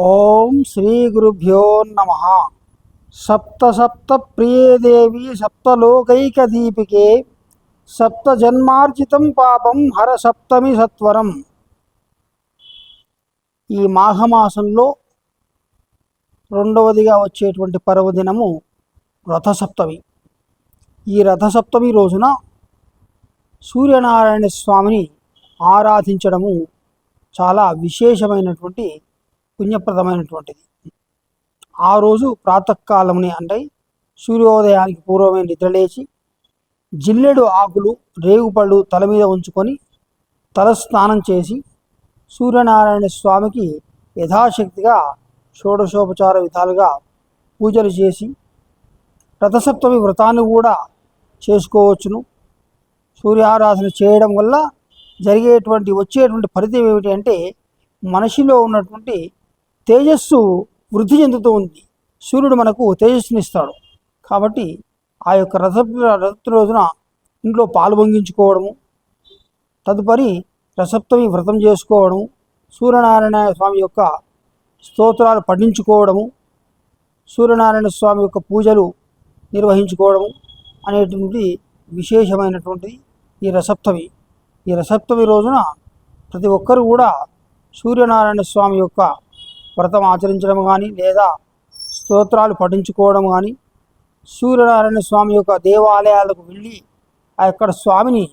ఓం శ్రీ గురుభ్యో నమ. సప్త సప్త ప్రియే దేవి సప్తలోకైక దీపికే సప్త జన్మార్జితం పాపం హర సప్తమి సత్వరం. ఈ మాఘమాసంలో రెండవదిగా వచ్చేటువంటి పర్వదినము రథసప్తమి. ఈ రథసప్తమి రోజున సూర్యనారాయణ స్వామిని ఆరాధించడము చాలా విశేషమైనటువంటి పుణ్యప్రదమైనటువంటిది. ఆ రోజు ప్రాతకాలముని అంటే సూర్యోదయానికి పూర్వమే నిద్రలేచి జిల్లెడు ఆకులు రేగుపళ్ళు తల మీద ఉంచుకొని తలస్నానం చేసి సూర్యనారాయణ స్వామికి యథాశక్తిగా షోడశోపచార విధాలుగా పూజలు చేసి రథసప్తమి వ్రతాన్ని కూడా చేసుకోవచ్చును. సూర్యారాధన చేయడం వల్ల వచ్చేటువంటి ఫలితం ఏమిటి అంటే మనిషిలో ఉన్నటువంటి తేజస్సు వృద్ధి చెందుతూ ఉంది. సూర్యుడు మనకు తేజస్సునిస్తాడు. కాబట్టి ఆ యొక్క రథ రోజున ఇంట్లో పాలు పొంగించుకోవడము, తదుపరి రథసప్తమి వ్రతం చేసుకోవడము, సూర్యనారాయణ స్వామి యొక్క స్తోత్రాలు పఠించుకోవడము, సూర్యనారాయణ స్వామి యొక్క పూజలు నిర్వహించుకోవడము అనేటువంటి విశేషమైనటువంటి ఈ రథసప్తమి. ఈ రథసప్తమి రోజున ప్రతి ఒక్కరు కూడా సూర్యనారాయణ స్వామి యొక్క వ్రతం ఆచరించడం కానీ లేదా స్తోత్రాలు పఠించుకోవడం కానీ, సూర్యనారాయణ స్వామి యొక్క దేవాలయాలకు వెళ్ళి ఆ యొక్క స్వామిని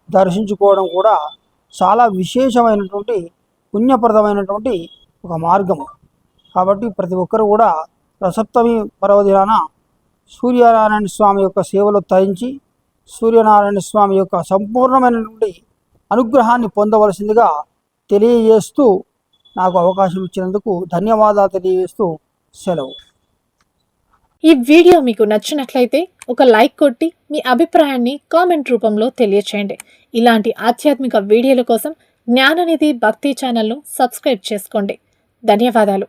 దర్శించుకోవడం కూడా చాలా విశేషమైనటువంటి పుణ్యప్రదమైనటువంటి ఒక మార్గము. కాబట్టి ప్రతి ఒక్కరు కూడా రథసప్తమి పర్వదినాన సూర్యనారాయణ స్వామి యొక్క సేవలో తరించి సూర్యనారాయణ స్వామి యొక్క సంపూర్ణమైనటువంటి అనుగ్రహాన్ని పొందవలసిందిగా తెలియజేస్తూ నాకు అవకాశం ఇచ్చినందుకు ధన్యవాదాలు తెలియజేస్తూ సెలవు. ఈ వీడియో మీకు నచ్చినట్లయితే ఒక లైక్ కొట్టి మీ అభిప్రాయాన్ని కామెంట్ రూపంలో తెలియచేయండి. ఇలాంటి ఆధ్యాత్మిక వీడియోల కోసం జ్ఞాననిధి భక్తి ఛానల్ను సబ్స్క్రైబ్ చేసుకోండి. ధన్యవాదాలు.